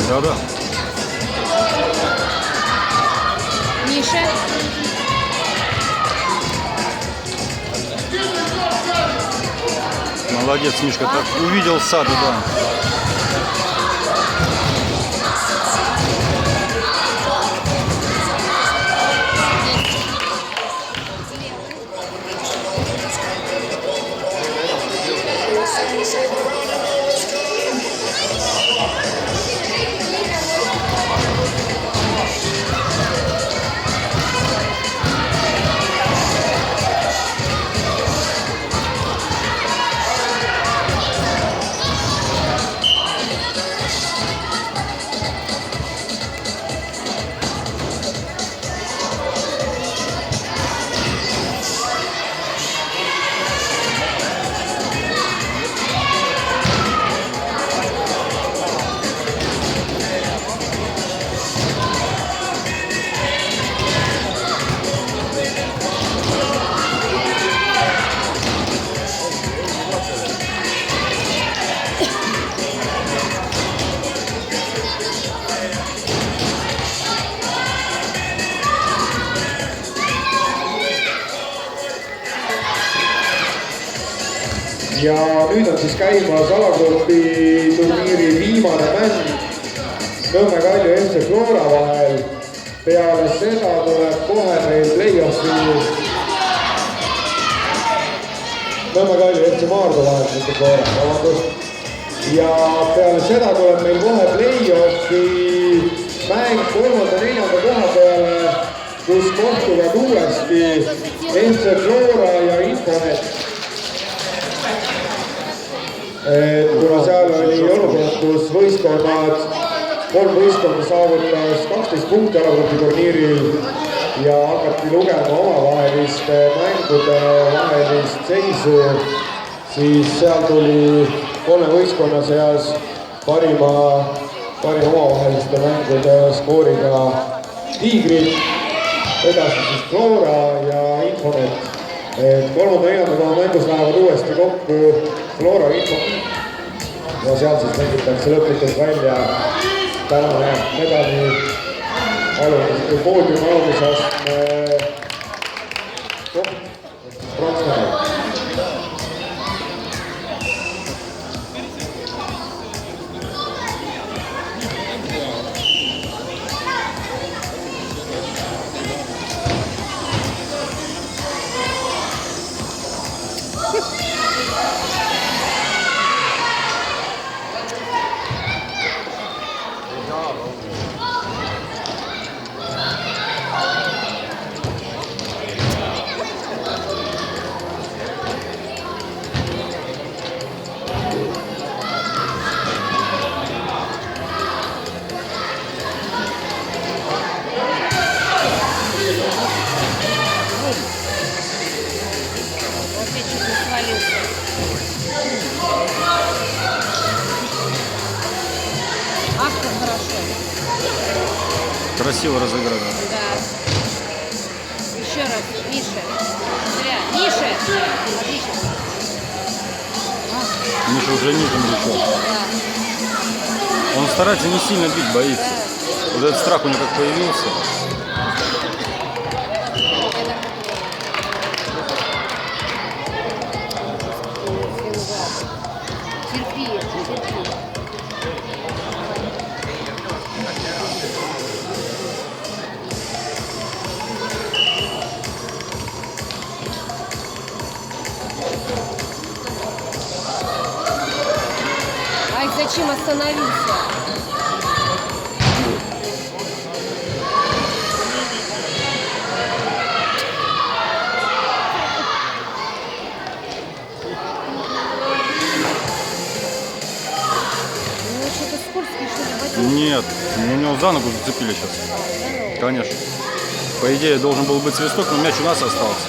Да-да. Миша. Молодец, Мишка. Так увидел саду, да. Ja nüüd on siis käimas alagrupi turniiri viimane mäng Nõmme Kalju FC Flora vahel. Peale seda tuleb kohe meil play-offi Nõmme Kalju FC Maardu vahel, mitte Flora, vabandust. Ja peale seda tuleb meil kohe play-offi mäng 3.–4. koha peale, kus kohtuvad uuesti FC Flora ja Infonet. Kuna seal oli olukord, kus võistkonnad, 3 võistkonda saavutas 12 punkti alagrupi turniiril ja hakati lugema omavaheliste mängude vahelist seisu, siis seal tuli 3 võistkonna seas parima omavaheliste mängude skooriga Tiigrid, edasi siis Flora ja Infonet. 3.–4. koha mängus lähevad uuesti kokku Flora Infonet ja seal siis mängitakse lõplikult välja tänane medali poodiumi alumise astme koht, pronksmedal. Красиво разыграно. Да. Еще раз, Миша. Миша! Отлично. Миша уже ниже мячом. Да. Он старается не сильно бить, боится. Да. Вот этот страх у него как появился. Зачем остановился? Ну, что-то скользкий, что ли, Нет, у него за ногу зацепили сейчас. Конечно. По идее, должен был быть свисток, но мяч у нас остался.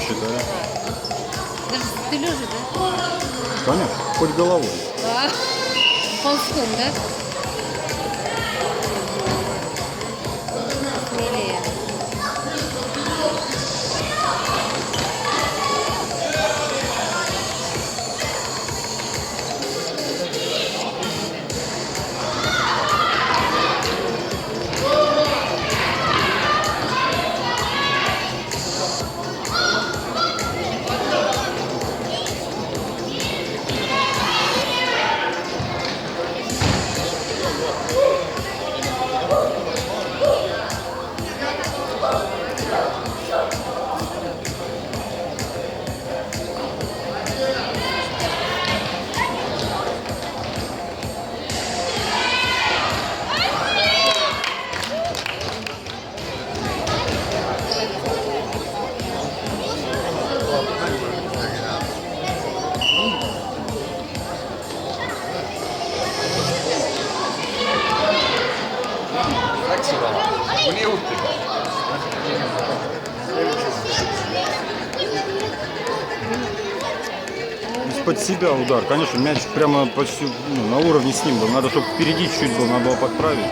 считаю. Даже ты лежишь, да? Конечно, хоть головой. А, ползком, да? Смелее. Kuni juhtiga. Из-под себя удар. Конечно, мяч прямо почти на уровне с ним был. Надо, чтобы впереди чуть было, надо было подправить.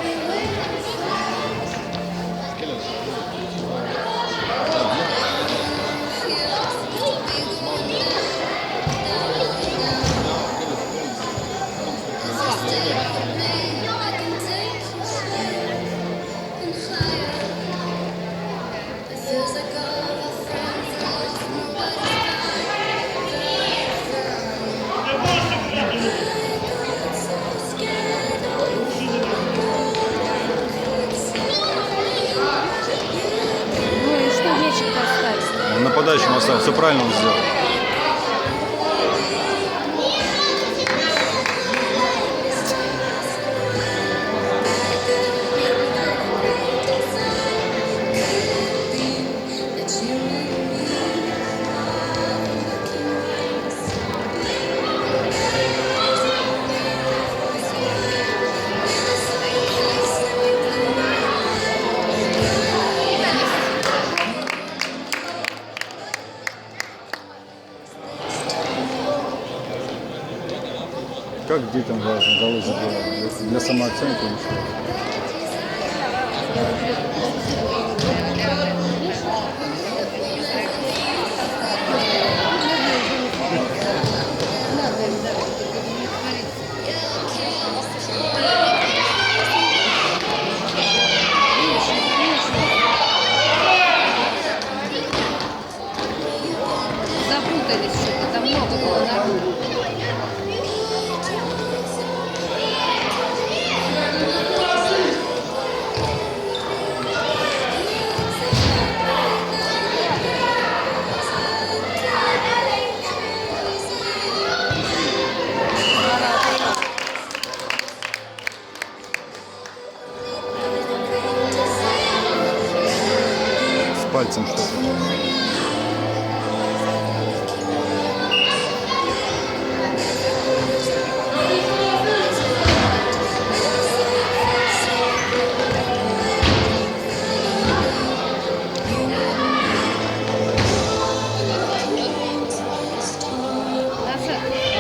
Ну и что мячик поставить? Он нападающим оставил. Все правильно он сделал. Как детям важно голы забивать? Для самооценки или что? Запутались что-то, там много было народу. С пальцем что-то.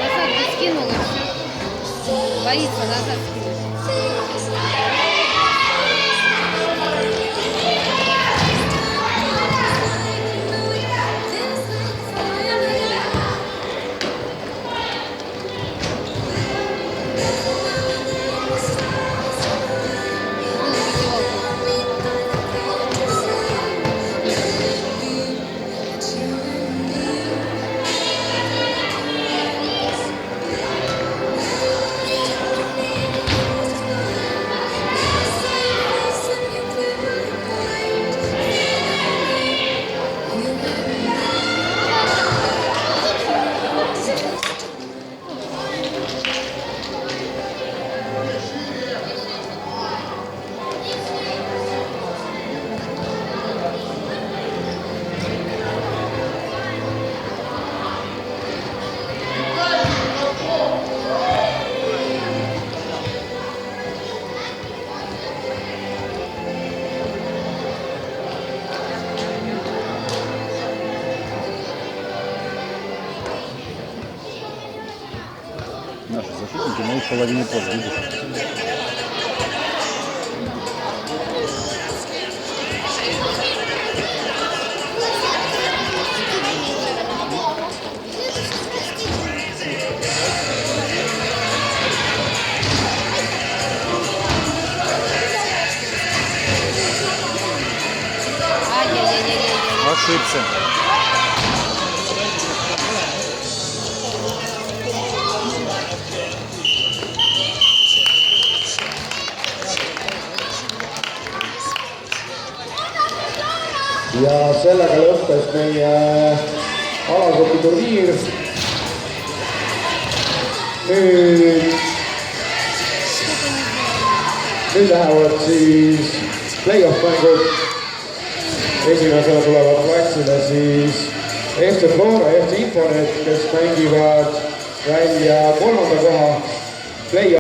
Назад бы скинул и все. Боится назад скинуть. половине поля, видишь? Ай-яй-яй-яй-яй. Ошибся. ja sellega lõppes meie alagruppi turniir. Nüüd lähevad siis play-off mängud. Esimesena tulevad platsile siis FC Flora ja FC Infonet, kes mängivad välja 3. koha play-off.